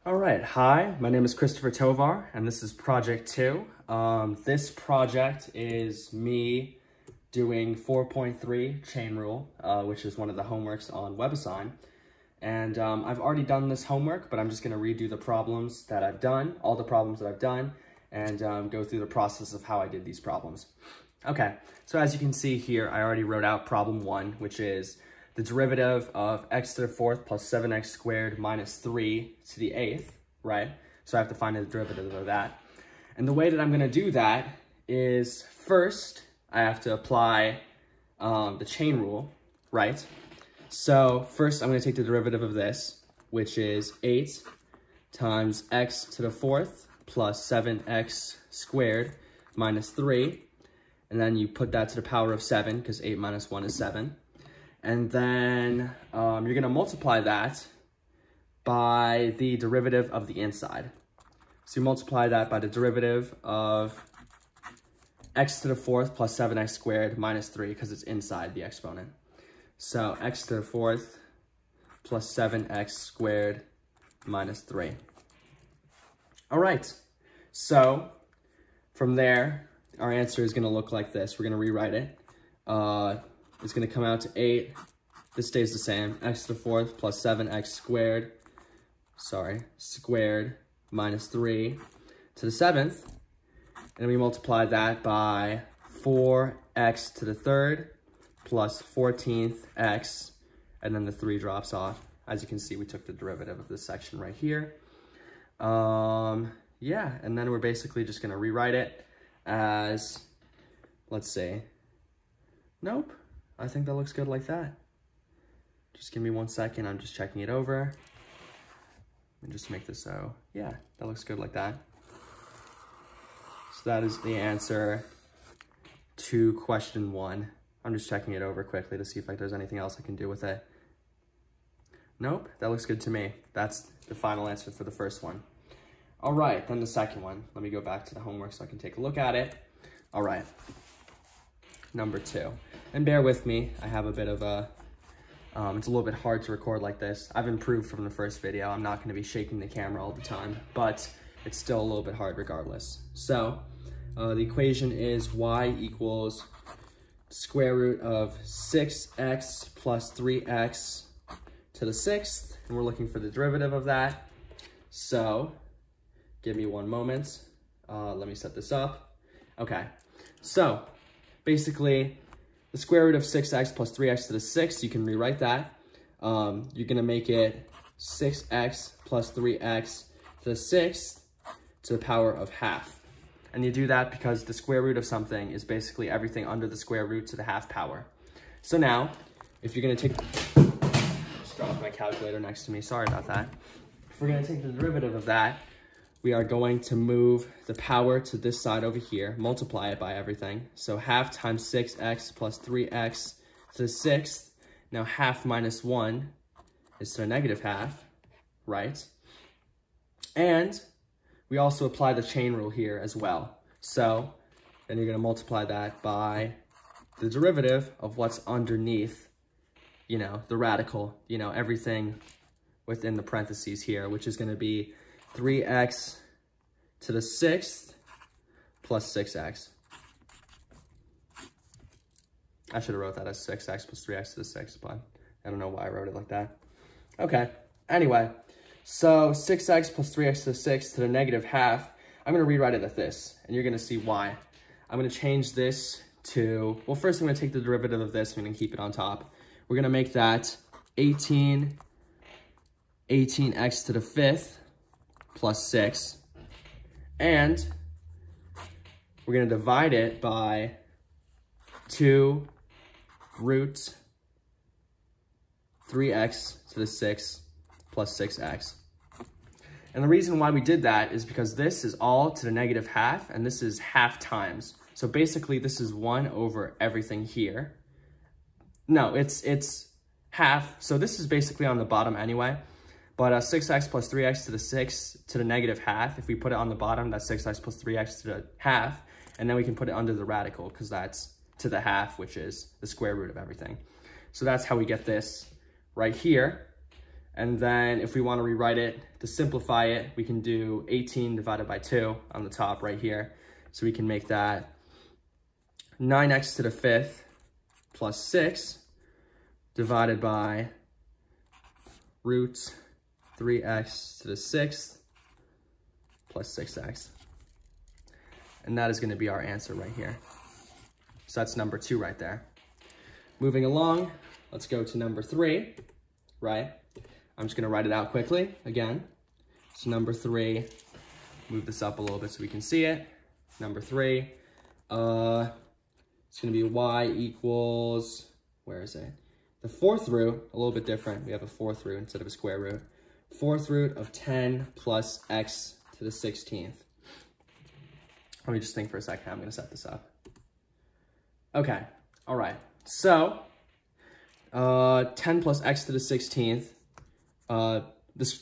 All right, hi, my name is Christopher Tovar, and this is Project 2. This project is me doing 4.3 chain rule, which is one of the homeworks on WebAssign. And I've already done this homework, but I'm just gonna redo the problems that I've done, all the problems that I've done, and go through the process of how I did these problems. Okay, so as you can see here, I already wrote out problem 1, which is the derivative of x to the 4th plus 7x squared minus 3 to the 8th, right? So I have to find the derivative of that. And the way that I'm going to do that is first, I have to apply the chain rule, right? So first, I'm going to take the derivative of this, which is 8 times x to the 4th plus 7x squared minus 3. And then you put that to the power of 7, because 8 minus 1 is 7. And then you're going to multiply that by the derivative of the inside. So you multiply that by the derivative of x to the 4th plus 7x squared minus 3, because it's inside the exponent. So x to the 4th plus 7x squared minus 3. All right, so from there, our answer is going to look like this. We're going to rewrite it. It's going to come out to 8. This stays the same. X to the 4th plus 7x squared, squared minus 3 to the 7th. And we multiply that by 4x to the 3rd plus 14th x, and then the 3 drops off. As you can see, we took the derivative of this section right here. Yeah, and then we're basically just going to rewrite it as, let's see. Nope. I think that looks good like that. Just give me 1 second. I'm just checking it over. And just make this so, yeah, that looks good like that. So that is the answer to question 1. I'm just checking it over quickly to see if there's anything else I can do with it. Nope, that looks good to me. That's the final answer for the first one. All right, then the second one. Let me go back to the homework so I can take a look at it. All right, number 2. And bear with me, I have a bit of a, it's a little bit hard to record like this. I've improved from the first video. I'm not gonna be shaking the camera all the time, but it's still a little bit hard regardless. So the equation is y equals square root of 6x plus 3x to the 6th, and we're looking for the derivative of that. So give me 1 moment. Let me set this up. Okay, so basically, the square root of 6x plus 3x to the 6th, you can rewrite that. You're going to make it 6x plus 3x to the 6th to the power of half. And you do that because the square root of something is basically everything under the square root to the half power. So now, if you're going to take... Just dropped my calculator next to me. Sorry about that. If we're going to take the derivative of that, we are going to move the power to this side over here, multiply it by everything. So half times 6x plus 3x to the 6th. Now half minus 1 is to the negative half, right? And we also apply the chain rule here as well. So then you're going to multiply that by the derivative of what's underneath, the radical, everything within the parentheses here, which is going to be 3x to the 6th plus 6x. I should have wrote that as 6x plus 3x to the 6th, but I don't know why I wrote it like that. Okay, anyway, so 6x plus 3x to the 6th to the negative half. I'm going to rewrite it as this, and you're going to see why. I'm going to change this to, well, first I'm going to take the derivative of this, I'm going to keep it on top. We're going to make that 18x to the 5th plus 6, and we're going to divide it by 2 root 3x to the 6th plus 6x. And the reason why we did that is because this is all to the negative half, and this is half times. So basically, this is 1 over everything here. No, it's half. So this is basically on the bottom anyway. But 6x plus 3x to the 6th to the negative half, if we put it on the bottom, that's 6x plus 3x to the half. And then we can put it under the radical, because that's to the half, which is the square root of everything. So that's how we get this right here. And then if we want to rewrite it, to simplify it, we can do 18 divided by 2 on the top right here. So we can make that 9x to the 5th plus 6 divided by root 3x to the 6th plus 6x. And that is going to be our answer right here. So that's number 2 right there. Moving along, let's go to number 3, right? I'm just going to write it out quickly again. So number 3, move this up a little bit so we can see it. Number 3, it's going to be y equals, where is it? The 4th root, a little bit different. We have a 4th root instead of a square root. 4th root of 10 plus x to the 16th. Let me just think for a second. I'm going to set this up. Okay, all right. So 10 plus x to the 16th, the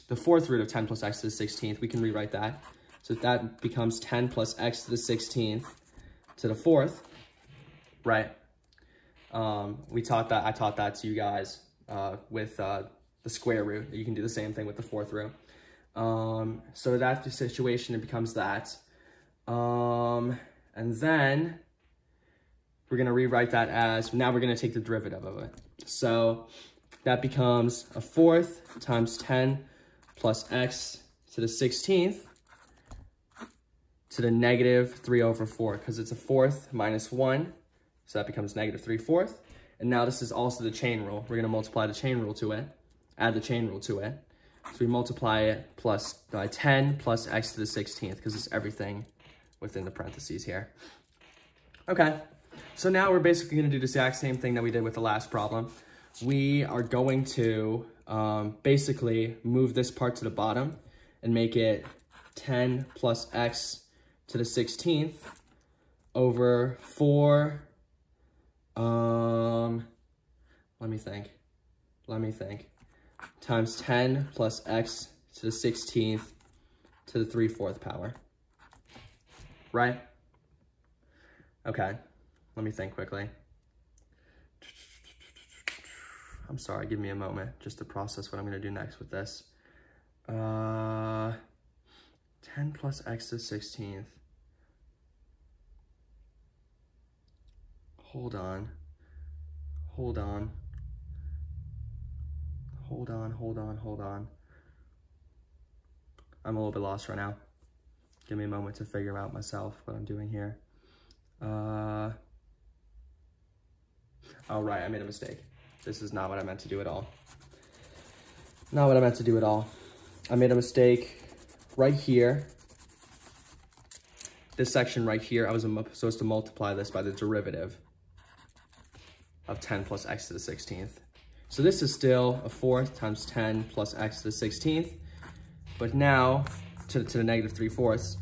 4th root of 10 plus x to the 16th, we can rewrite that. So that becomes 10 plus x to the 16th to the 4th, right? I taught that to you guys with the square root. You can do the same thing with the 4th root. So that's the situation, it becomes that. And then we're going to rewrite that as, now we're going to take the derivative of it. So that becomes a 4th times 10 plus x to the 16th to the negative 3 over 4, because it's a 4th minus 1. So that becomes negative 3/4. And now this is also the chain rule. We're going to multiply the chain rule to it, add the chain rule to it. So we multiply it by 10 plus x to the 16th, because it's everything within the parentheses here. Okay, so now we're basically going to do the exact same thing that we did with the last problem. We are going to basically move this part to the bottom and make it 10 plus x to the 16th over 4, let me think, times 10 plus x to the 16th to the 3/4 power, right? Okay, let me think quickly. I'm sorry, give me a moment just to process what I'm gonna do next with this. 10 plus x to the 16th. Hold on. I'm a little bit lost right now. Give me a moment to figure out myself what I'm doing here. Oh, right, I made a mistake. This is not what I meant to do at all. Not what I meant to do at all. I made a mistake right here. This section right here, I was supposed to multiply this by the derivative of 10 plus x to the 16th. So this is still a 4th times 10 plus x to the 16th, but now, to the negative 3/4.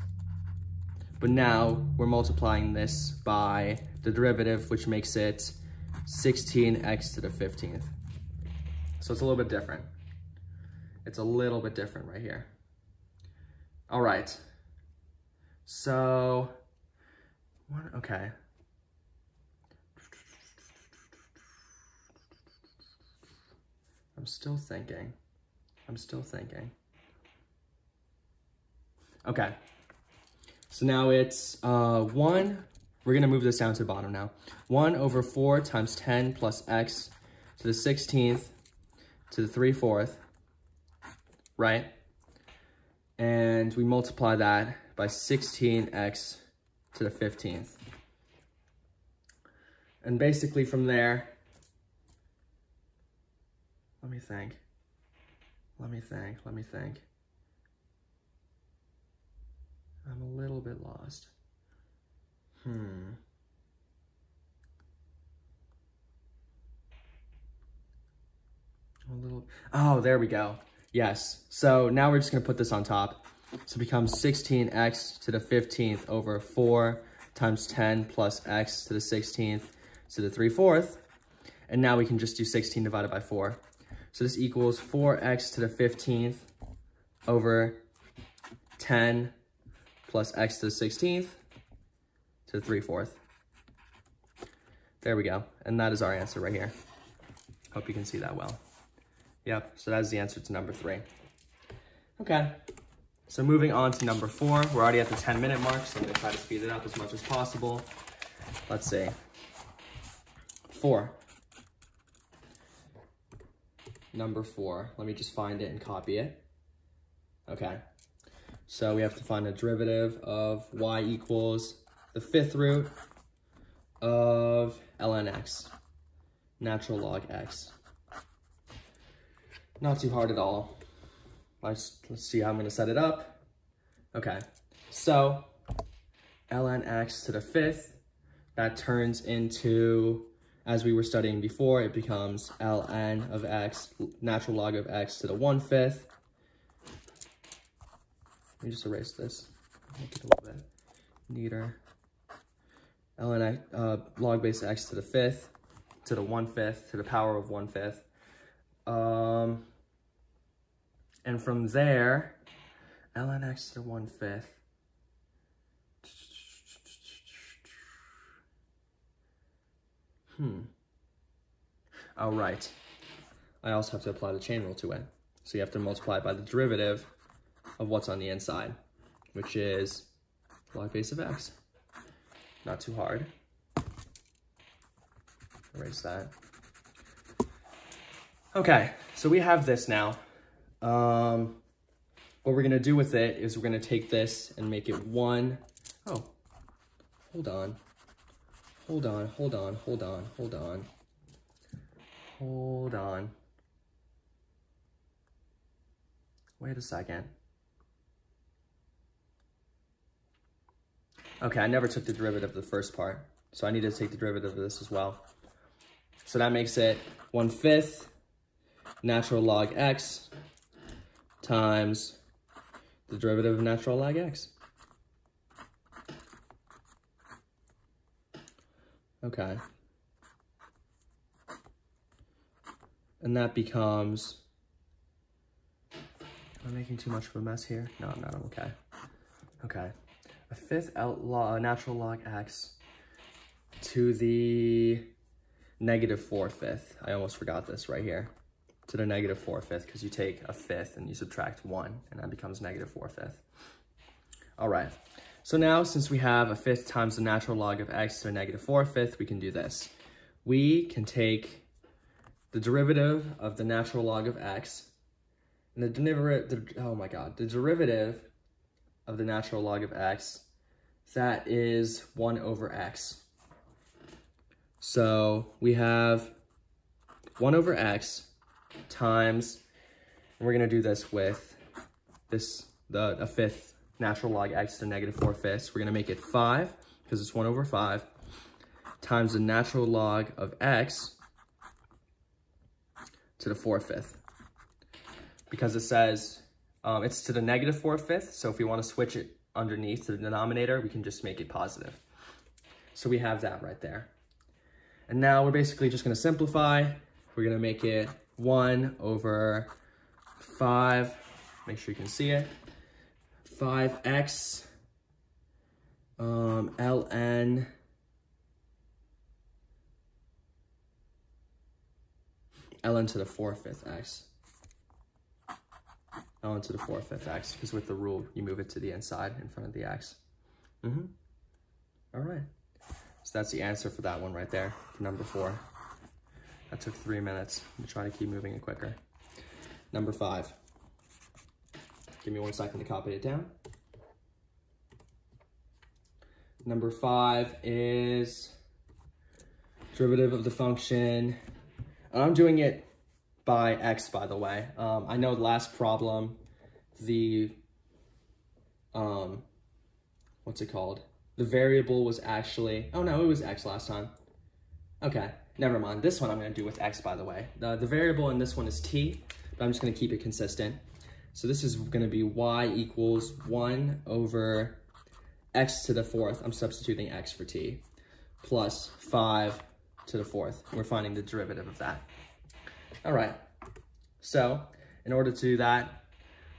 But now we're multiplying this by the derivative, which makes it 16x to the 15th. So it's a little bit different. It's a little bit different right here. All right. So, okay. I'm still thinking. Okay. So now it's 1, we're gonna move this down to the bottom now. 1 over 4 times 10 plus x to the 16th to the 3/4, right? And we multiply that by 16x to the 15th. And basically from there, let me think. I'm a little bit lost. Oh, there we go. Yes. So now we're just going to put this on top. So it becomes 16x to the 15th over 4 times 10 plus x to the 16th to the 3/4. And now we can just do 16 divided by 4. So this equals 4x to the 15th over 10 plus x to the 16th to the 3/4. There we go. And that is our answer right here. Hope you can see that well. Yep, so that's the answer to number 3. Okay, so moving on to number 4. We're already at the 10-minute mark, so I'm gonna try to speed it up as much as possible. Let's see. 4. Number 4. Let me just find it and copy it. Okay, so we have to find the derivative of y equals the 5th root of ln x, natural log x. Not too hard at all. Let's see how I'm going to set it up. Okay, so ln x to the 5th, that turns into, as we were studying before, it becomes ln of x, natural log of x to the 1/5. Let me just erase this, make it a little bit neater. ln log base of x to the 5th to the 1/5 to the power of 1/5. And from there, ln x to the 1/5. Oh, right. I also have to apply the chain rule to it. So you have to multiply by the derivative of what's on the inside, which is log base of x. Not too hard. Erase that. Okay, so we have this now. What we're gonna do with it is we're gonna take this and make it 1. Oh, hold on. Hold on. Wait a second. Okay, I never took the derivative of the first part, so I need to take the derivative of this as well. So that makes it 1/5 natural log x times the derivative of natural log x. Okay. And that becomes, am I making too much of a mess here? No, I'm not, I'm okay. Okay. 1/5 natural log x to the -4/5. I almost forgot this right here. To the -4/5, because you take a 5th and you subtract 1, and that becomes -4/5. All right. So now, since we have a 5th times the natural log of x to the -4/5, we can do this. We can take the derivative of the natural log of x, and the derivative of the natural log of x, that is 1/x. So we have 1/x times, and we're gonna do this with this, a 5th natural log x to the -4/5. So we're gonna make it 5, because it's 1/5, times the natural log of x to the 4/5. Because it says it's to the -4/5, so if we want to switch it underneath to the denominator, we can just make it positive. So we have that right there. And now we're basically just going to simplify. We're going to make it 1/5. Make sure you can see it. 5x ln to the 4/5 x. ln to the 4/5 x, because with the rule, you move it to the inside in front of the x. All right. So that's the answer for that one right there, for number 4. That took 3 minutes. I'm trying to keep moving it quicker. Number 5. Give me 1 second to copy it down. Number 5 is derivative of the function. I'm doing it by x, by the way. I know the last problem, what's it called? The variable was actually, oh no, it was x last time. Okay, never mind. This one I'm gonna do with x, by the way. The variable in this one is t, but I'm just gonna keep it consistent. So this is gonna be y equals 1/x to the 4th. I'm substituting x for t, plus 5 to the 4th. We're finding the derivative of that. All right, so in order to do that,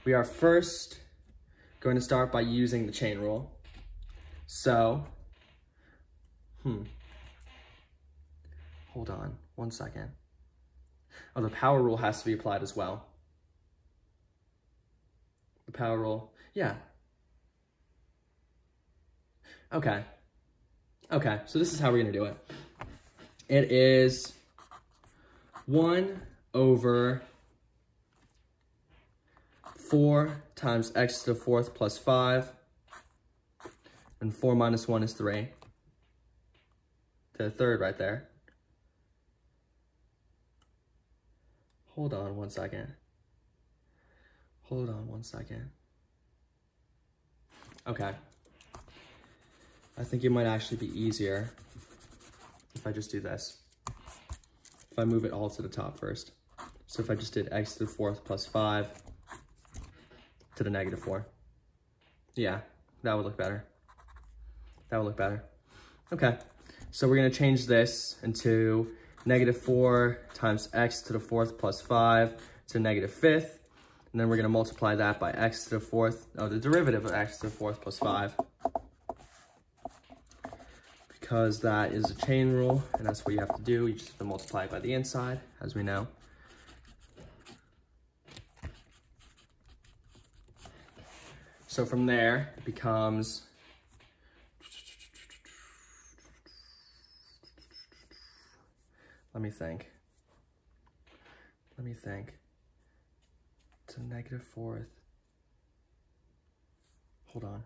we are first going to start by using the chain rule. So, hold on 1 second. Oh, the power rule has to be applied as well. The power rule, yeah. Okay. Okay, so this is how we're gonna do it. It is 1 over 4 times x to the 4th plus 5, and 4 minus 1 is 3. To the 3rd right there. Hold on one second. Hold on one second. Okay. I think it might actually be easier if I just do this. If I move it all to the top first. So if I just did x to the 4th plus 5 to the negative 4. Yeah, that would look better. That would look better. Okay, so we're gonna change this into negative 4 times x to the 4th plus 5 to negative 5th. And then we're gonna multiply that by x to the 4th, the derivative of x to the 4th plus 5. Because that is a chain rule, and that's what you have to do. You just have to multiply it by the inside, as we know. So from there, it becomes Let me think. To negative 4th. Hold on.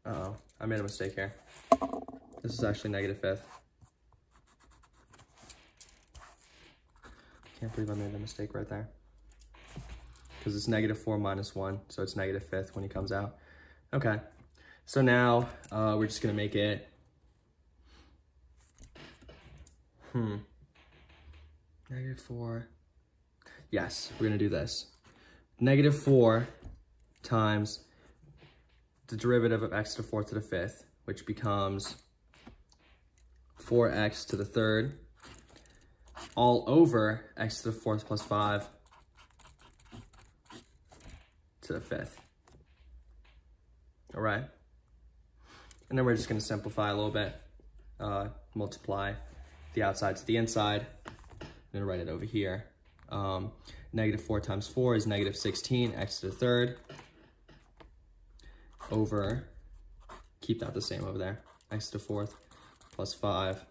Uh-oh, I made a mistake here. This is actually negative 5th. Can't believe I made a mistake right there. Because it's negative 4 minus 1, so it's negative 5th when he comes out. Okay, so now we're just gonna make it negative 4. Yes, we're gonna do this. Negative 4 times the derivative of x to the 4th to the 5th, which becomes 4x to the 3rd, all over x to the 4th plus 5 to the 5th. All right. And then we're just gonna simplify a little bit, multiply the outside to the inside. I'm gonna write it over here. Negative 4 times 4 is negative 16, x to the 3rd, over, keep that the same over there, x to the 4th plus 5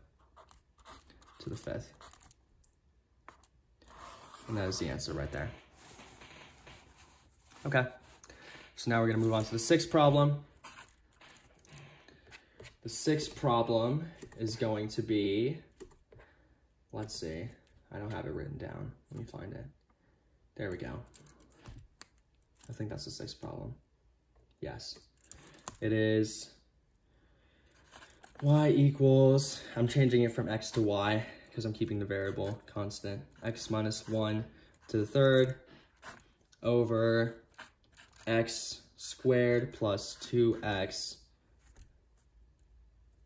to the 5th. And that is the answer right there. Okay, so now we're gonna move on to the 6th problem. The 6th problem is going to be, let's see, I don't have it written down. Let me find it. There we go. I think that's the 6th problem. Yes. It is y equals, I'm changing it from x to y because I'm keeping the variable constant. X minus 1 to the 3rd over x squared plus 2x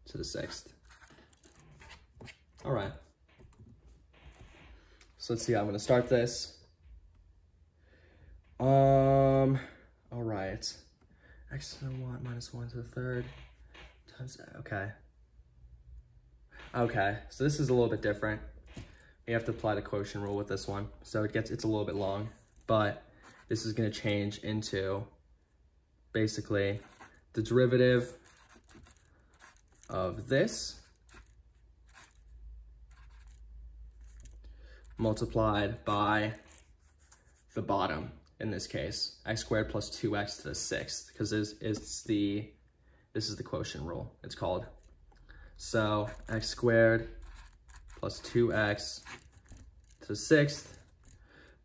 to the 6th. All right. So let's see how I'm gonna start this. All right. X to the 1 minus 1 to the 3rd times, okay. Okay, so this is a little bit different. You have to apply the quotient rule with this one. So it's a little bit long, but this is gonna change into basically the derivative of this multiplied by the bottom, in this case, x squared plus 2x to the 6th, because this is the quotient rule, it's called. So x squared plus 2x to the 6th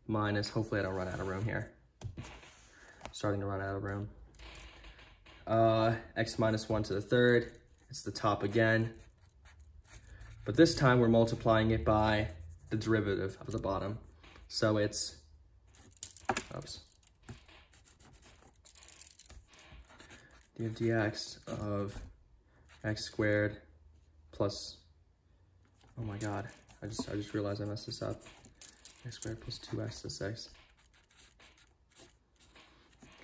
minus, hopefully I don't run out of room here. Starting to run out of room. X minus 1 to the 3rd, it's the top again. But this time we're multiplying it by the derivative of the bottom. So it's, oops. dx of x squared plus, oh my God, I just realized I messed this up. X squared plus 2x to the 6.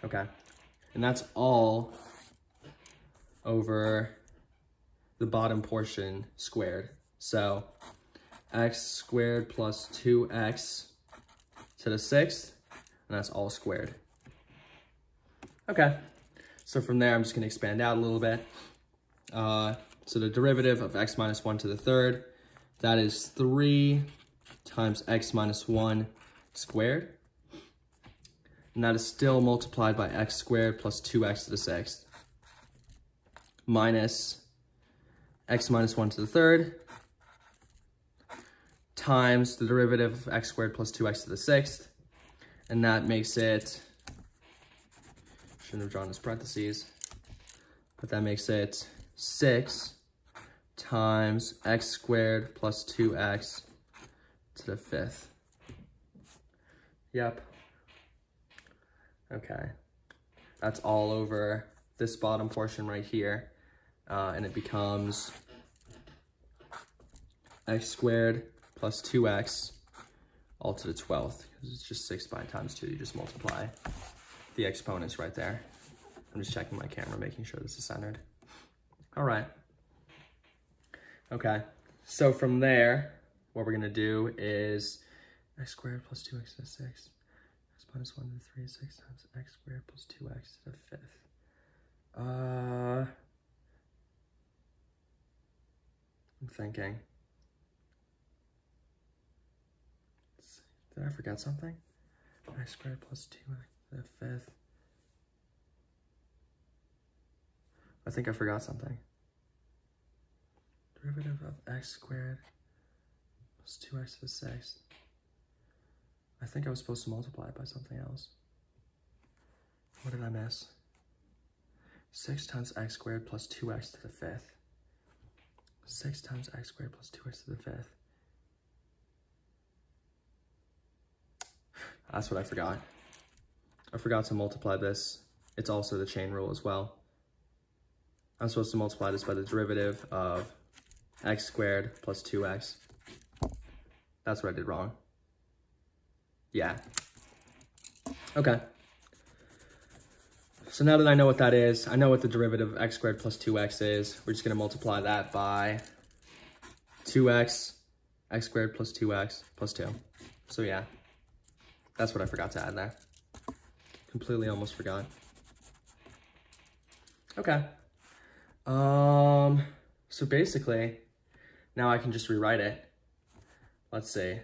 Okay, and that's all over the bottom portion squared. So x squared plus 2x to the 6th, and that's all squared. Okay, so from there, I'm just gonna expand out a little bit. So the derivative of x minus 1 to the 3rd, that is 3 times x minus 1 squared. And that is still multiplied by x squared plus 2x to the 6th. Minus x minus 1 to the 3rd times the derivative of x squared plus 2x to the 6th. And that makes it, shouldn't have drawn this parentheses, but that makes it 6 times x squared plus 2x to the 5th. Yep. Okay. That's all over this bottom portion right here. And it becomes x squared plus 2x all to the 12th. It's just 6 pi times 2. You just multiply the exponents right there. I'm just checking my camera, making sure this is centered. All right. Okay, so from there, what we're gonna do is x squared plus 2x to the 6th, x minus 1 to the 3, 6 times x squared plus 2x to the 5th. I'm thinking. Did I forget something? X squared plus 2x to the 5th. I think I forgot something. Derivative of x squared plus 2x to the 6th. I think I was supposed to multiply it by something else. What did I miss? 6 times x squared plus 2x to the 5th. 6 times x squared plus 2x to the 5th. That's what I forgot. I forgot to multiply this. It's also the chain rule as well. I'm supposed to multiply this by the derivative of x squared plus 2x. That's what I did wrong. Yeah. Okay. So now that I know what that is, I know what the derivative of x squared plus 2x is. We're just going to multiply that by 2x, x squared plus 2x plus 2. So yeah, that's what I forgot to add there. Completely almost forgot. Okay. So basically, now I can just rewrite it. Let's see.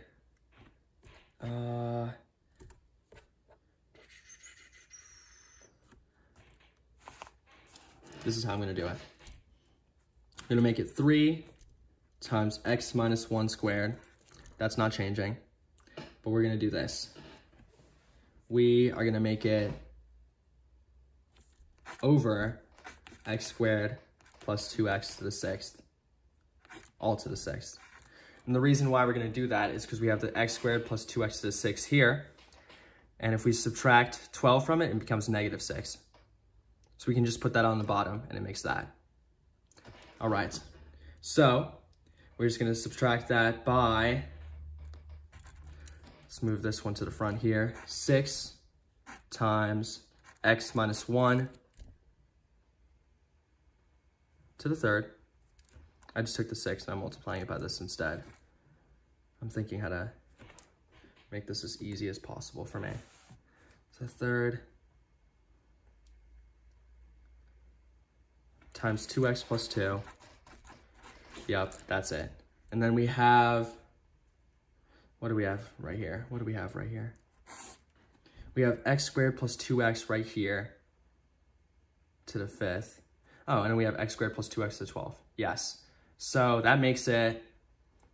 This is how I'm going to do it. I'm going to make it 3 times x minus 1 squared. That's not changing. But we're going to do this. We are going to make it over x squared plus 2x to the 6th, all to the 6th. And the reason why we're going to do that is because we have the x squared plus 2x to the 6th here. And if we subtract 12 from it, it becomes negative 6. So we can just put that on the bottom and it makes that. All right, so we're just going to subtract that by, let's move this one to the front here, 6 times x minus 1 to the 3rd. I just took the 6 and I'm multiplying it by this instead. I'm thinking how to make this as easy as possible for me. So 3rd times 2x plus 2. Yep, that's it. And then we have, what do we have right here? What do we have right here? We have x squared plus 2x right here to the 5th. Oh, and then we have x squared plus 2x to the 12th. Yes. So that makes it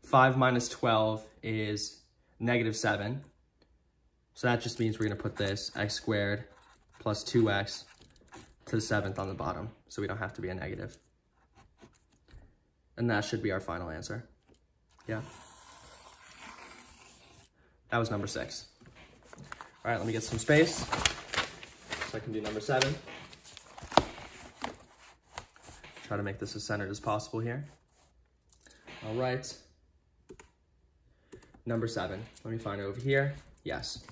5 minus 12 is negative 7. So that just means we're going to put this x squared plus 2x to the 7th on the bottom, so we don't have to be a negative. And that should be our final answer. Yeah. That was number 6. All right, let me get some space so I can do number 7. Try to make this as centered as possible here. All right. Number 7. Let me find it over here. Yes.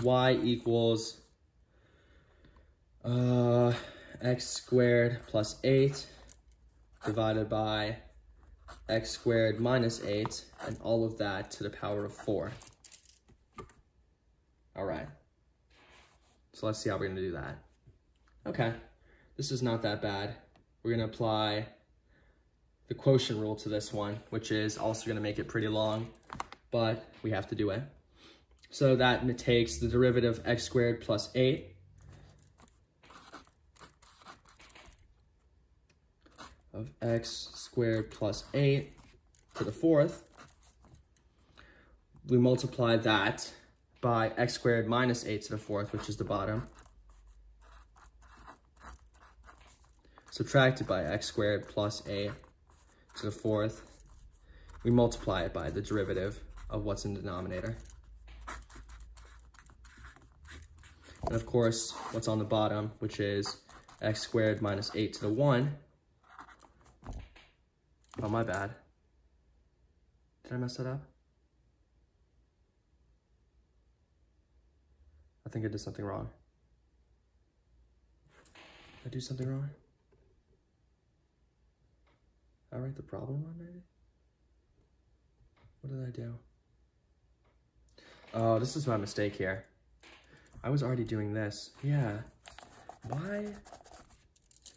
Y equals x squared plus 8 divided by x squared minus 8, and all of that to the power of 4. All right. So let's see how we're going to do that. Okay, this is not that bad. We're going to apply the quotient rule to this one, which is also going to make it pretty long, but we have to do it. So that takes the derivative of x squared plus 8 of x squared plus 8 to the 4th. We multiply that by x squared minus 8 to the 4th, which is the bottom. Subtracted by x squared plus 8 to the 4th. We multiply it by the derivative of what's in the denominator. And of course, what's on the bottom, which is x squared minus 8 to the 1. Oh, my bad. Did I mess that up? I think I did something wrong. Did I do something wrong? Did I write the problem wrong, maybe? What did I do? Oh, this is my mistake here. I was already doing this. Yeah. Why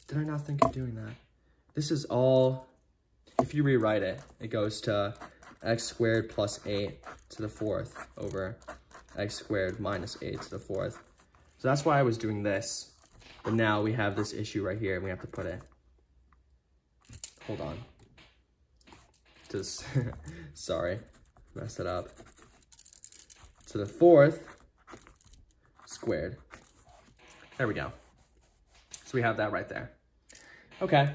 did I not think of doing that? This is all, if you rewrite it, it goes to x squared plus 8 to the 4th over x squared minus 8 to the 4th. So that's why I was doing this. But now we have this issue right here, and we have to put it. Hold on. Just, sorry, messed it up. To the 4th squared. There we go. So we have that right there. Okay,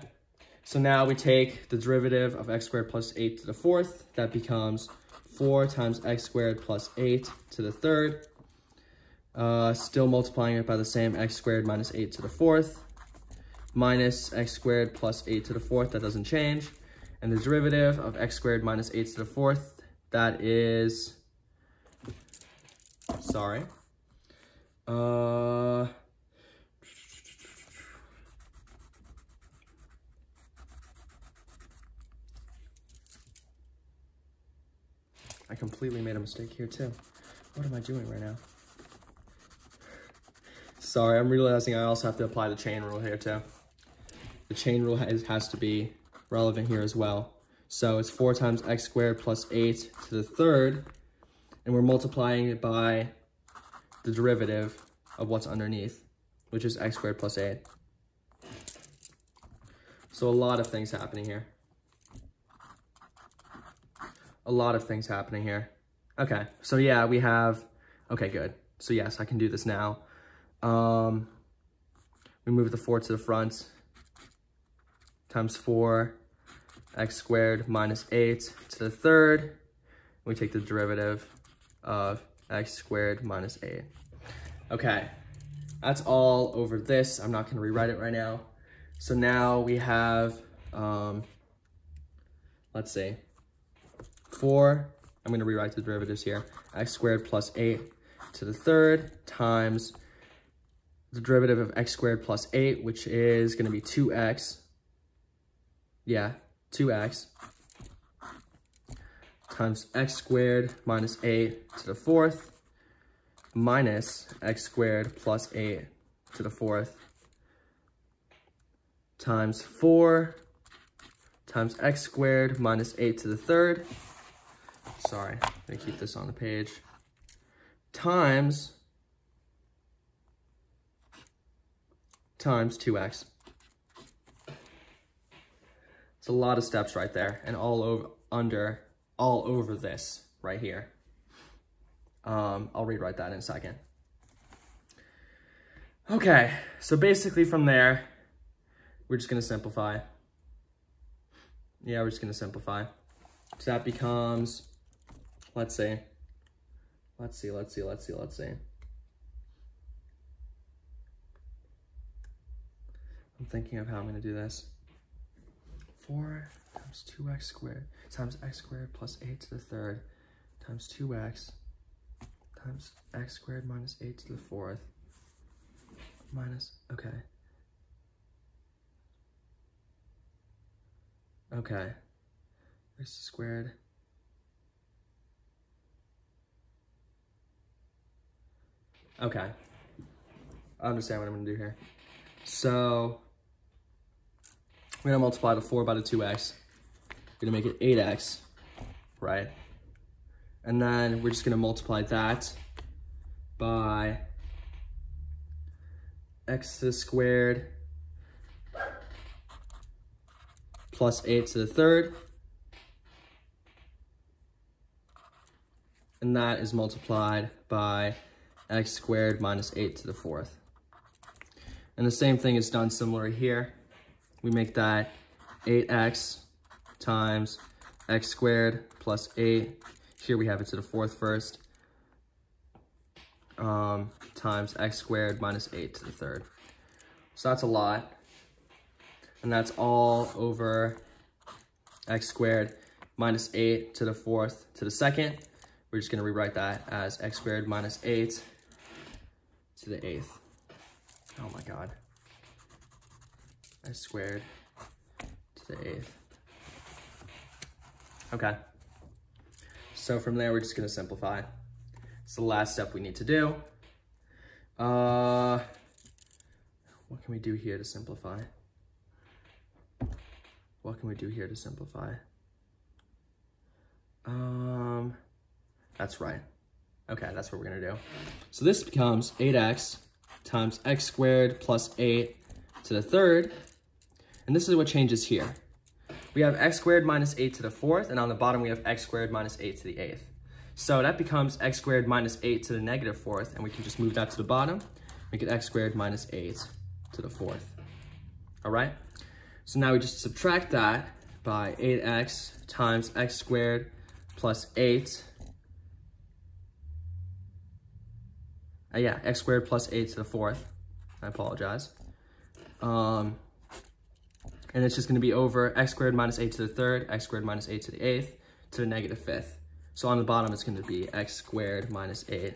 so now we take the derivative of x squared plus 8 to the 4th. That becomes 4 times x squared plus 8 to the 3rd. Still multiplying it by the same x squared minus 8 to the 4th. Minus x squared plus 8 to the 4th, that doesn't change. And the derivative of x squared minus 8 to the 4th, that is, sorry. I completely made a mistake here too. What am I doing right now? Sorry, I'm realizing I also have to apply the chain rule here too. The chain rule has to be relevant here as well. So it's 4 times x squared plus 8 to the 3rd, and we're multiplying it by the derivative of what's underneath, which is x squared plus 8. So a lot of things happening here. A lot of things happening here. Okay, so yeah, we have, okay, good. So yes, I can do this now. We move the 4 to the front, times 4 x squared minus 8 to the 3rd. We take the derivative of x squared minus 8. Okay, that's all over this. I'm not going to rewrite it right now. So now we have, let's see, 4, I'm going to rewrite the derivatives here, x squared plus 8 to the 3rd times the derivative of x squared plus 8, which is going to be 2x. Yeah, 2x times x squared minus 8 to the 4th minus x squared plus 8 to the 4th times 4 times x squared minus 8 to the 3rd. Sorry, I'm going to keep this on the page. Times 2x. It's a lot of steps right there, and all over this right here. I'll rewrite that in a second. Okay, so basically from there, we're just gonna simplify. Yeah, we're just gonna simplify. So that becomes, let's see. I'm thinking of how I'm gonna do this. 4 times 2x squared times x squared plus 8 to the 3rd times 2x times x squared minus 8 to the 4th minus, okay. x squared. Okay, I understand what I'm gonna do here. So we're gonna multiply the 4 by the 2x. We're gonna make it 8x, right? And then we're just gonna multiply that by x to the squared plus 8 to the third. And that is multiplied by x squared minus 8 to the fourth. And the same thing is done similar here. We make that 8x times x squared plus 8. Here we have it to the fourth first. Times x squared minus 8 to the third. So that's a lot. And that's all over x squared minus 8 to the fourth to the second. We're just going to rewrite that as x squared minus 8 to the eighth. Oh my god. X squared to the eighth. Okay. So from there, we're just going to simplify. It's the last step we need to do. What can we do here to simplify? What can we do here to simplify? That's right. Okay, that's what we're gonna do. So this becomes 8x times x squared plus 8 to the third. And this is what changes here. We have x squared minus 8 to the fourth, and on the bottom we have x squared minus 8 to the eighth. So that becomes x squared minus 8 to the negative fourth, and we can just move that to the bottom. Make it x squared minus 8 to the fourth. All right? So now we just subtract that by 8x times x squared plus 8. X squared plus 8 to the fourth. I apologize. And it's just going to be over x squared minus 8 to the third, x squared minus 8 to the eighth, to the negative fifth. So on the bottom, it's going to be x squared minus 8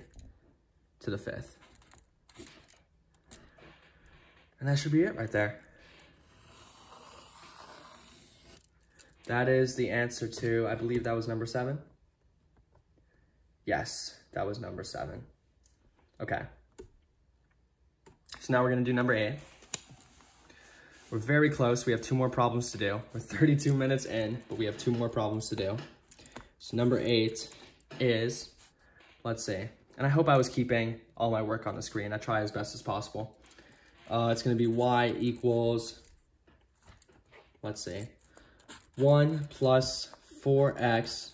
to the fifth. And that should be it right there. That is the answer to, I believe that was number 7. Yes, that was number 7. Okay. So now we're going to do number 8. We're very close. We have 2 more problems to do. We're 32 minutes in, but we have 2 more problems to do. So number 8 is, let's see, and I hope I was keeping all my work on the screen. I try as best as possible. It's going to be y equals, let's see, 1 plus 4x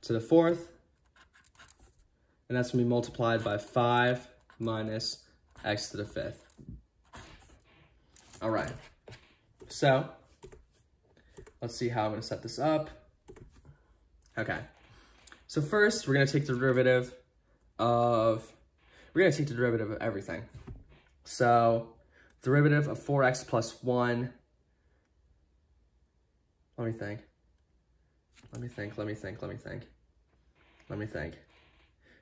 to the fourth, and that's going to be multiplied by 5 minus x to the fifth. All right, so let's see how I'm going to set this up. Okay, so first we're going to take the derivative of, everything. So derivative of 4x plus 1, let me think.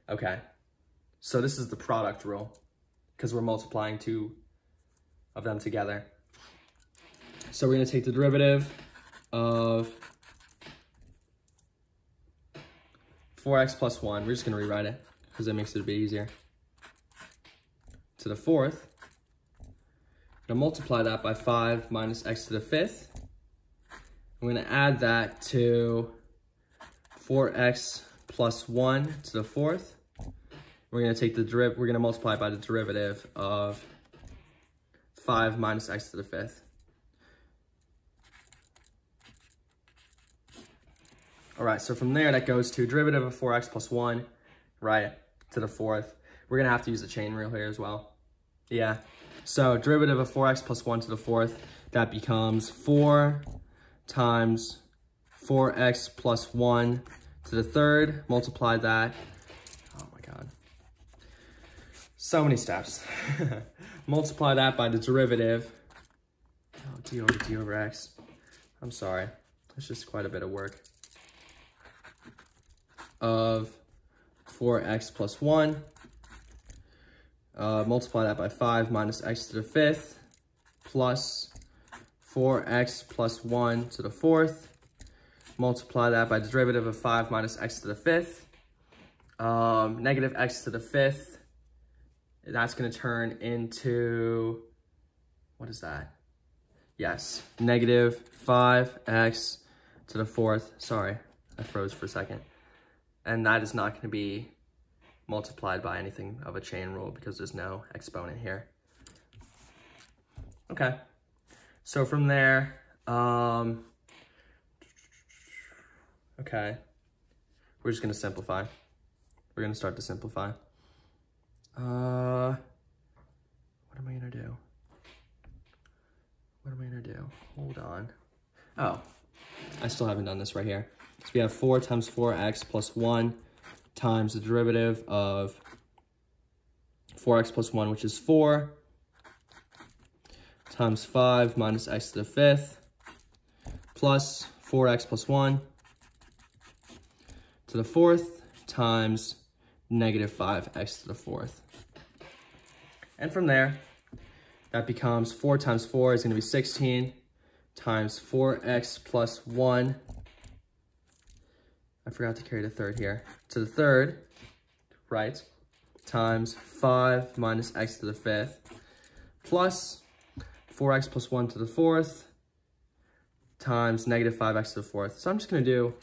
Okay, so this is the product rule because we're multiplying 2 of them together. So we're going to take the derivative of 4x plus 1. We're just going to rewrite it because that makes it a bit easier. To the fourth. I'm going to multiply that by 5 minus x to the fifth. I'm going to add that to 4x plus 1 to the fourth. We're going to take the derivative, we're going to multiply by the derivative of 5 minus x to the fifth. All right, so from there, that goes to derivative of 4x plus 1, right, to the fourth. We're going to have to use the chain rule here as well. Yeah, so derivative of 4x plus 1 to the fourth, that becomes 4 times 4x plus 1 to the third. Multiply that. Oh my god. So many steps. Multiply that by the derivative. Oh, d over d over x. I'm sorry. It's just quite a bit of work. Of 4x plus 1. Multiply that by 5 minus x to the fifth. Plus 4x plus 1 to the fourth. multiply that by the derivative of 5 minus x to the fifth. Negative x to the fifth, that's going to turn into, what is that? Yes, negative 5x to the fourth. Sorry, I froze for a second. And that is not going to be multiplied by anything of a chain rule because there's no exponent here. Okay, so from there, okay, we're just going to simplify. We're going to start to simplify. What am I going to do? What am I going to do? Hold on. Oh, I still haven't done this right here. So we have 4 times 4x plus 1 times the derivative of 4x plus 1, which is 4, times 5 minus x to the fifth, plus 4x plus 1 to the fourth, times negative 5x to the fourth. And from there, that becomes 4 times 4 is going to be 16 times 4x plus 1. I forgot to carry the third here. To the third, right, times 5 minus x to the fifth, plus 4x plus 1 to the fourth, times negative 5x to the fourth. So I'm just going to do,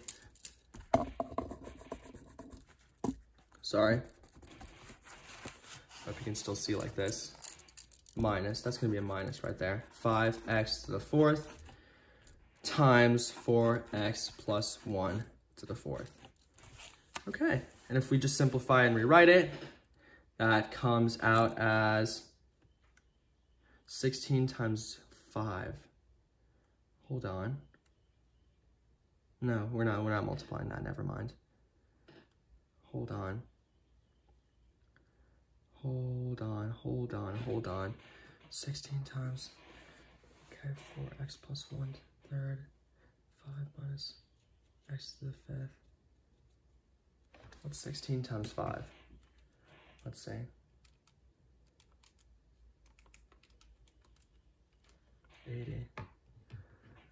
sorry, hope you can still see like this, minus, that's going to be a minus right there, 5x to the fourth times 4x plus 1 to the fourth. Okay, and if we just simplify and rewrite it, that comes out as 16 times 5. Hold on. No, we're not multiplying that, never mind. Hold on. Hold on. 16 times, okay, 4x plus 1 third, 5 minus x to the fifth. What's 16 times 5? Let's see. 80.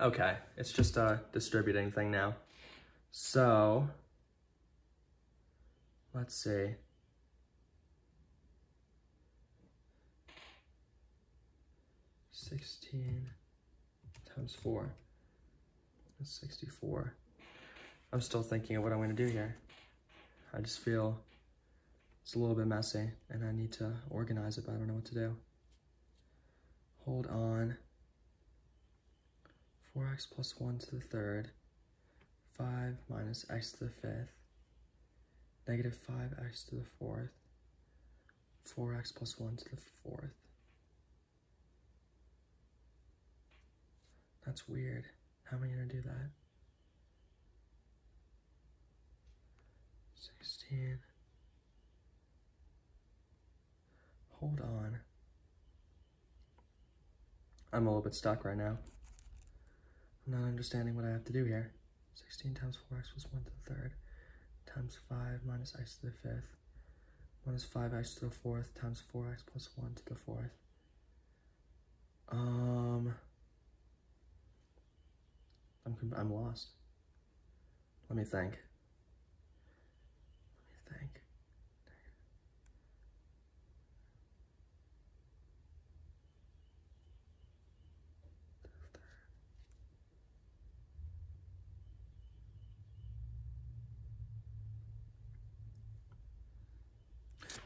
Okay, it's just a distributing thing now. So, let's see. 16 times 4 is 64. I'm still thinking of what I'm going to do here. I just feel it's a little bit messy and I need to organize it, but I don't know what to do. Hold on. 4x plus 1 to the third, 5 minus x to the fifth, negative 5x to the fourth, 4x plus 1 to the fourth. That's weird. How am I going to do that? 16. Hold on. I'm a little bit stuck right now. I'm not understanding what I have to do here. 16 times 4x plus 1 to the third times 5 minus x to the fifth minus 5x to the fourth times 4x plus 1 to the fourth. I'm lost. Let me think.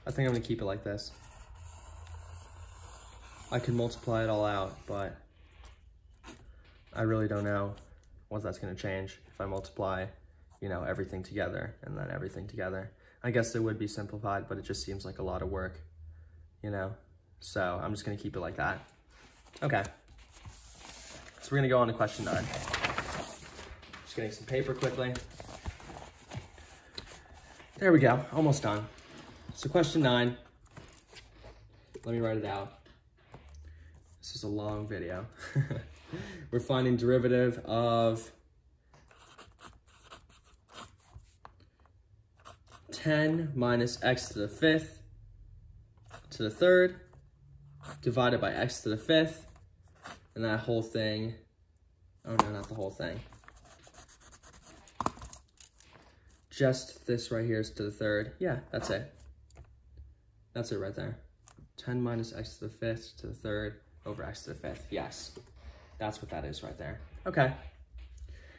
I think I'm gonna keep it like this. I could multiply it all out, but I really don't know what that's gonna change if I multiply, you know, everything together and then everything together. I guess it would be simplified, but it just seems like a lot of work, you know? So I'm just gonna keep it like that. Okay. So we're gonna go on to question 9. Just getting some paper quickly. There we go, almost done. So question 9, let me write it out. This is a long video. We're finding derivative of 10 minus x to the fifth to the third divided by x to the fifth, and that whole thing, oh no, not the whole thing. just this right here is to the third. Yeah, that's it. That's it right there. 10 minus x to the fifth to the third over x to the fifth. Yes, that's what that is right there. Okay.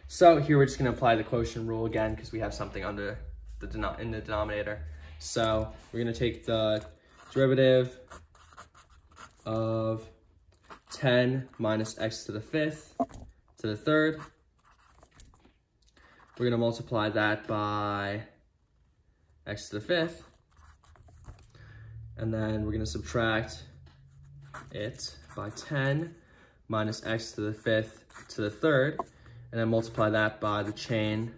So here we're just going to apply the quotient rule again because we have something under in the denominator. So we're going to take the derivative of 10 minus x to the fifth to the third. We're going to multiply that by x to the fifth. And then we're going to subtract it by 10 minus x to the fifth to the third. And then multiply that by the chain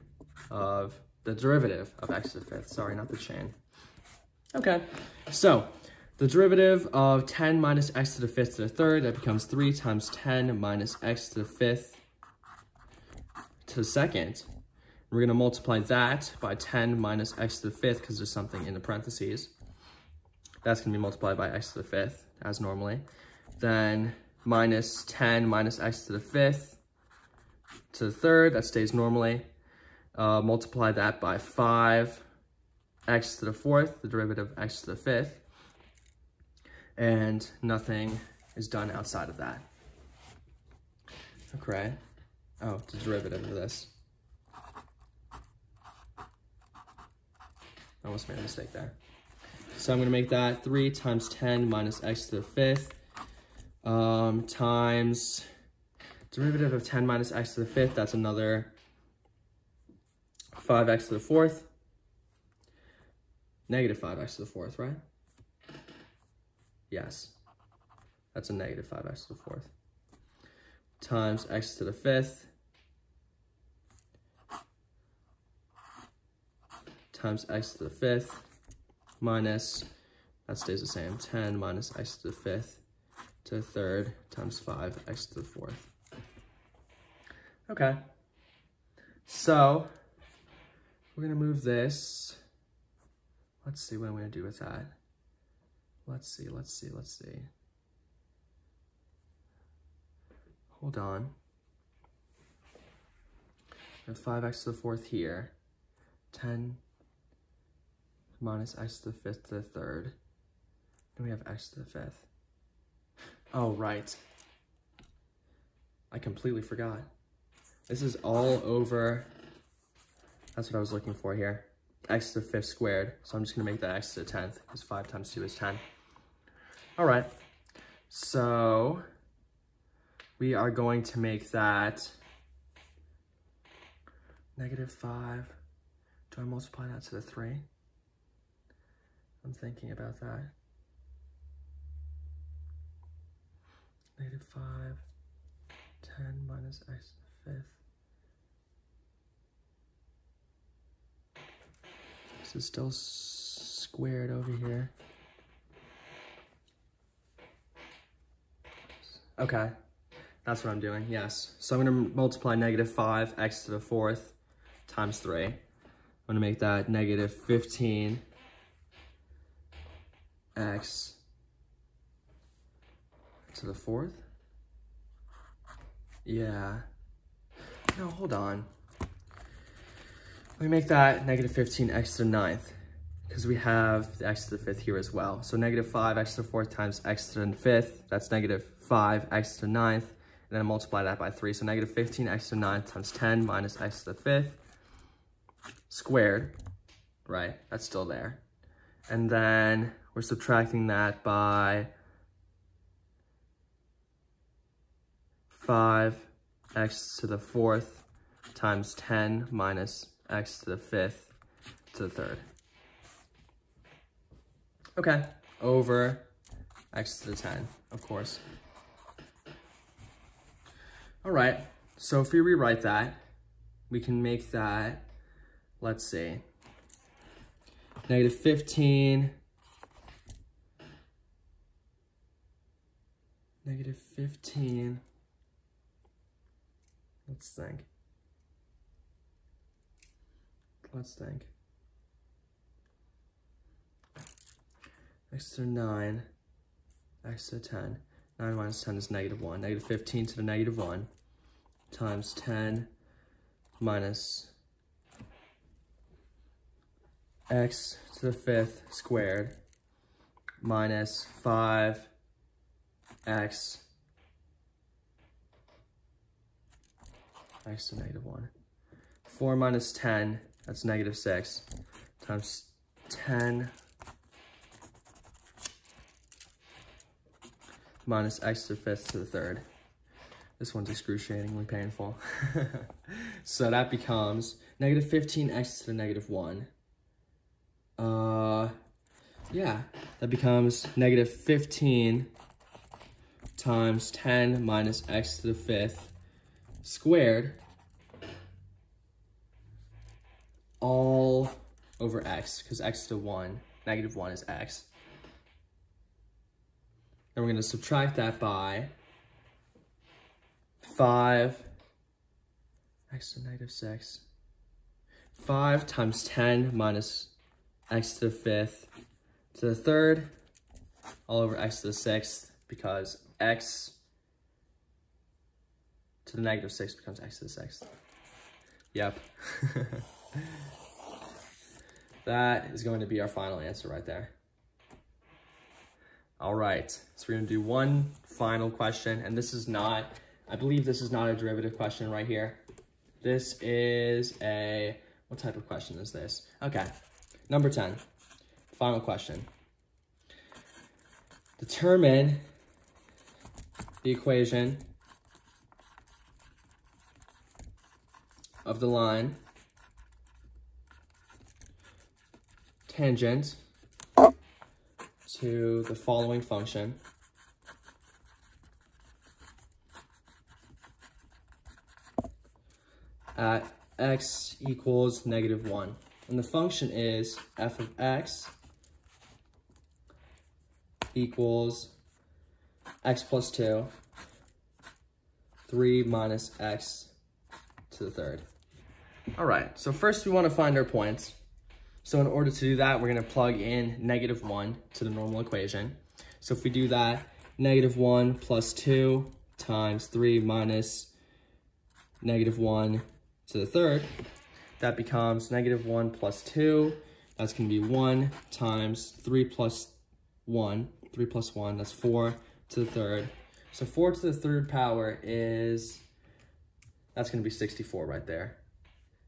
of the derivative of x to the fifth. Sorry, not the chain. Okay, so the derivative of 10 minus x to the fifth to the third, that becomes 3 times 10 minus x to the fifth to the second. We're going to multiply that by 10 minus x to the fifth because there's something in the parentheses. That's going to be multiplied by x to the fifth, as normally. Then minus 10 minus x to the fifth to the third, that stays normally. Multiply that by 5 x to the fourth, the derivative of x to the fifth. And nothing is done outside of that. Okay. Oh, the derivative of this. I almost made a mistake there. So I'm going to make that 3 times 10 minus x to the fifth times derivative of 10 minus x to the fifth. That's another 5x to the fourth. Negative 5x to the fourth, right? Yes. That's a negative 5x to the fourth. Times x to the fifth. Times x to the fifth. Minus, that stays the same, 10 minus x to the fifth to the third times 5x to the fourth. Okay. So, we're going to move this. Let's see what I'm going to do with that. Let's see. Hold on. We have 5x to the fourth here. 10 minus x to the fifth to the third. Then we have x to the fifth. Oh, right. I completely forgot. This is all over. That's what I was looking for here. X to the fifth squared. So I'm just going to make that x to the 10th because 5 times 2 is 10. All right. So we are going to make that negative 5. Do I multiply that to the 3? I'm thinking about that. Negative 5, 10 minus x to the fifth. This is still squared over here. Okay, that's what I'm doing, yes. So I'm gonna multiply negative 5x to the fourth times 3. I'm gonna make that negative 15 x to the fourth. Yeah. No, hold on. Let me make that negative 15x to the ninth because we have the x to the fifth here as well. So negative 5x to the fourth times x to the fifth, that's negative 5x to the ninth, and then multiply that by 3. So negative 15x to the ninth times 10 minus x to the fifth squared, right? That's still there. And then we're subtracting that by 5x to the fourth times 10 minus x to the fifth to the third. Okay, over x to the 10, of course. All right, so if we rewrite that, we can make that, let's see, negative 15, negative 15, let's think. X to the 9, x to the 10. 9 minus 10 is negative 1. Negative 15 to the negative 1 times 10 minus x to the 5th squared minus 5x x to negative 1. 4 minus 10, that's negative 6, times 10 minus x to the 5th to the 3rd. This one's excruciatingly painful. So that becomes negative 15x to the negative 1. Yeah, that becomes negative 15 times 10 minus x to the 5th squared all over x, because x to the 1, negative 1 is x. And we're going to subtract that by 5 x to the negative 6. 5 times 10 minus x to the 5th to the 3rd, all over x to the 6th, because x to the negative 6 becomes x to the 6th. Yep. That is going to be our final answer right there. All right, so we're going to do one final question, and this is not, I believe this is not a derivative question right here. This is a, what type of question is this? Okay, number 10, final question. Determine the equation of the line tangent to the following function. At x equals negative 1. And the function is f of x equals x plus 2, 3 minus x to the 3rd. All right, so first we want to find our points. So in order to do that, we're going to plug in negative 1 to the normal equation. So if we do that, negative 1 plus 2 times 3 minus negative 1 to the 3rd, that becomes negative 1 plus 2. That's going to be 1 times 3 plus 1. 3 plus 1, that's 4 to the 3rd. So 4 to the 3rd power is, that's going to be 64 right there.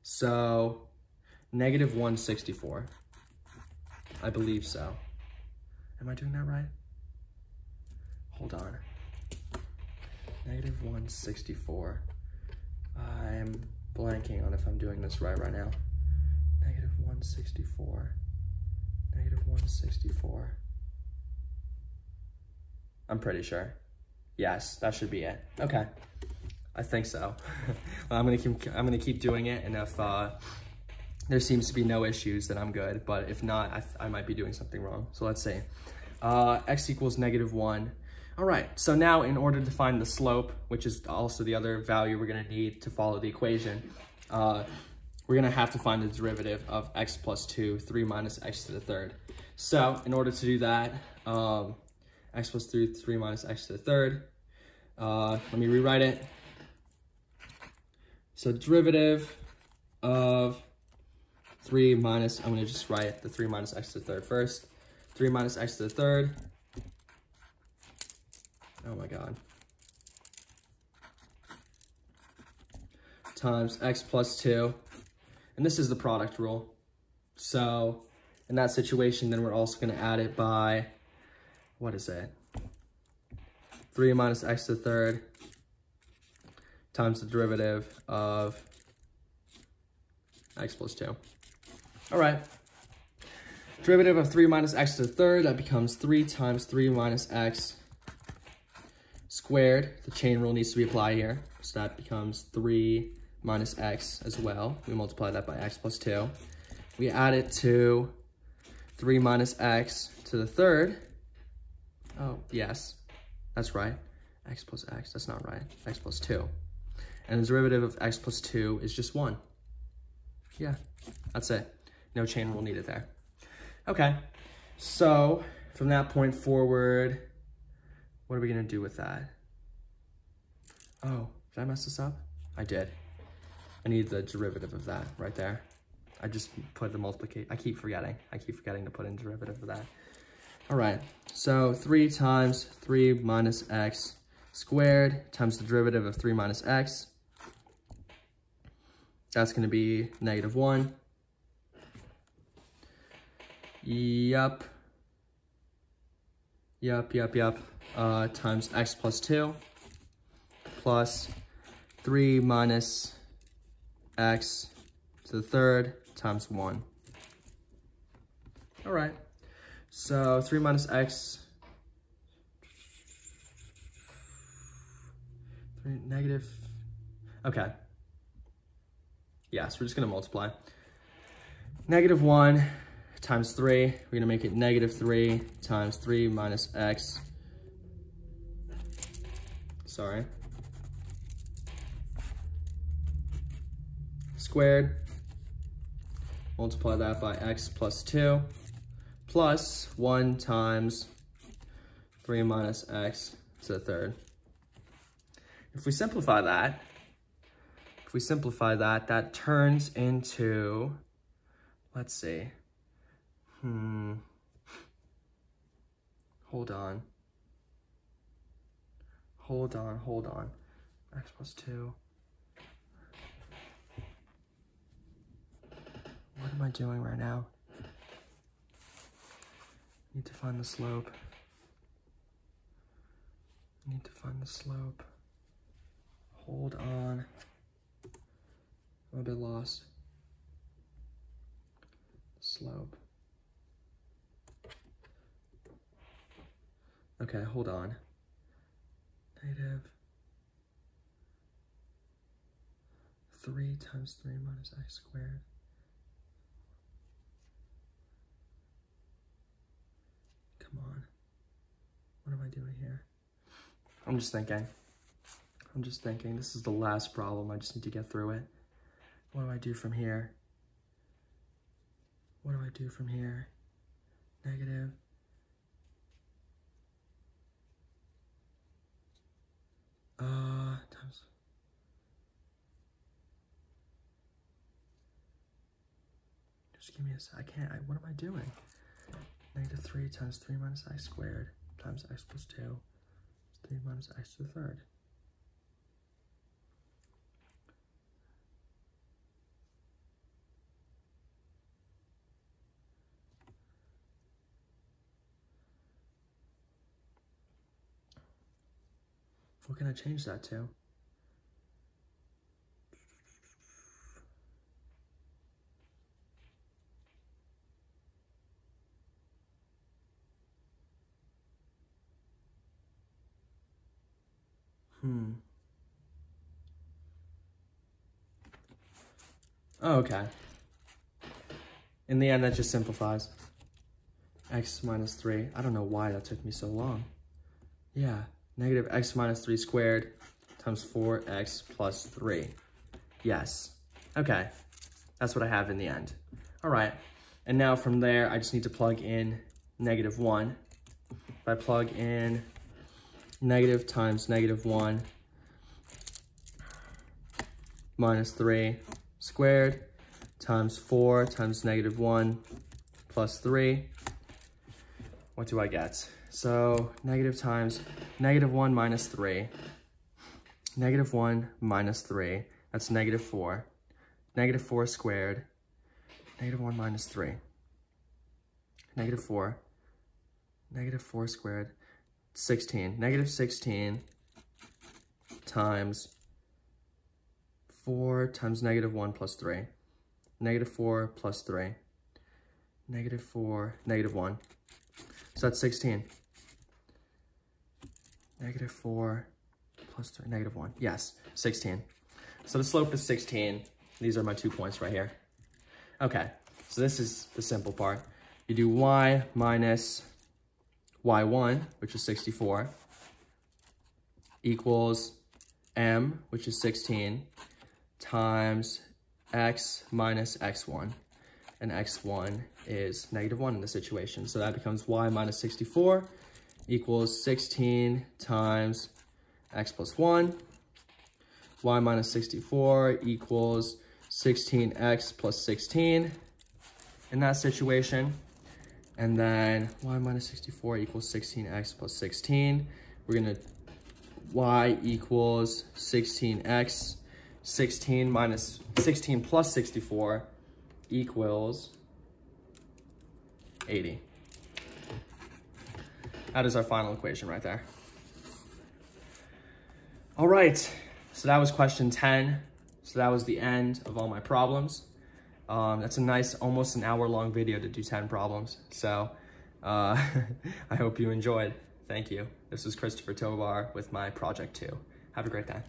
So negative 164. I believe so. Am I doing that right? Hold on. Negative 164. I'm blanking on if I'm doing this right now. Negative 164. Negative 164. I'm pretty sure. Yes, that should be it. Okay. I think so. Well, I'm gonna keep doing it, and if there seems to be no issues, then I'm good. But if not, I might be doing something wrong. So let's see. X equals negative 1. All right, so now in order to find the slope, which is also the other value we're gonna need to follow the equation, we're gonna have to find the derivative of x plus 2, 3 minus x to the 3rd. So in order to do that, x plus 3 minus x to the 3rd, let me rewrite it. So derivative of 3 minus, I'm gonna just write the 3 minus x to the 3rd first. 3 minus x to the 3rd. Oh my God. Times x plus 2. And this is the product rule. So in that situation, then we're also gonna add it by, what is it? 3 minus x to the 3rd times the derivative of x plus 2. All right. Derivative of 3 minus x to the 3rd, that becomes 3 times 3 minus x squared. The chain rule needs to be applied here. So that becomes 3 minus x as well. We multiply that by x plus 2. We add it to 3 minus x to the 3rd. Oh, yes, that's right. X plus x, that's not right. X plus 2. And the derivative of x plus 2 is just 1. Yeah, that's it. No chain rule needed there. Okay, so from that point forward, what are we gonna do with that? Oh, did I mess this up? I did. I need the derivative of that right there. I just put the multiplication. I keep forgetting to put in derivative of that. All right, so 3 times 3 minus x squared times the derivative of 3 minus x. That's going to be -1. Yup. Times x plus 2 plus 3 minus x to the third times 1. All right, so 3 minus x, 3 negative, okay. Yes, we're just gonna multiply. -1 times 3, we're gonna make it -3 times 3 minus x, sorry, squared, multiply that by x plus 2, plus 1 times 3 minus x to the third. If we simplify that, that turns into, let's see, hold on, x plus 2. What am I doing right now? Need to find the slope. Hold on. I'm a bit lost. Slope. Okay, hold on. -3 times 3 minus x squared. Come on. What am I doing here? I'm just thinking. This is the last problem. I just need to get through it. What do I do from here? Negative. Times. Just give me a sec. What am I doing? -3 times 3 minus x squared times x plus 2 is 3 minus x to the third. What can I change that to? Oh, okay. In the end, that just simplifies. X minus 3. I don't know why that took me so long. Yeah, -x minus 3 squared times 4x plus 3. Yes. Okay. That's what I have in the end. All right. And now from there, I just need to plug in -1. If I plug in negative times -1 minus 3 squared times 4 times -1 plus 3, what do I get? So negative times -1 minus 3, -1 minus 3, that's -4, -4 squared, -1 minus 3, -4, -4 squared, 16, -16 times 4 times -1 plus 3, -4 plus 3, -4, -1. So that's 16. -4 plus 3, -1. Yes, 16. So the slope is 16. These are my 2 points right here. Okay, so this is the simple part. You do y minus y1, which is 64, equals m, which is 16, times x minus x1. And x1 is -1 in this situation. So that becomes y minus 64 equals 16 times x plus 1. Y minus 64 equals 16x plus 16 in that situation. And then y minus 64 equals 16x plus 16. We're gonna, y equals 16x, 16 minus 16 plus 64 equals 80. That is our final equation right there. All right, so that was question 10. So that was the end of all my problems. That's a nice, almost an hour-long video to do 10 problems. So I hope you enjoyed. Thank you. This is Christopher Tovar with my Project 2. Have a great day.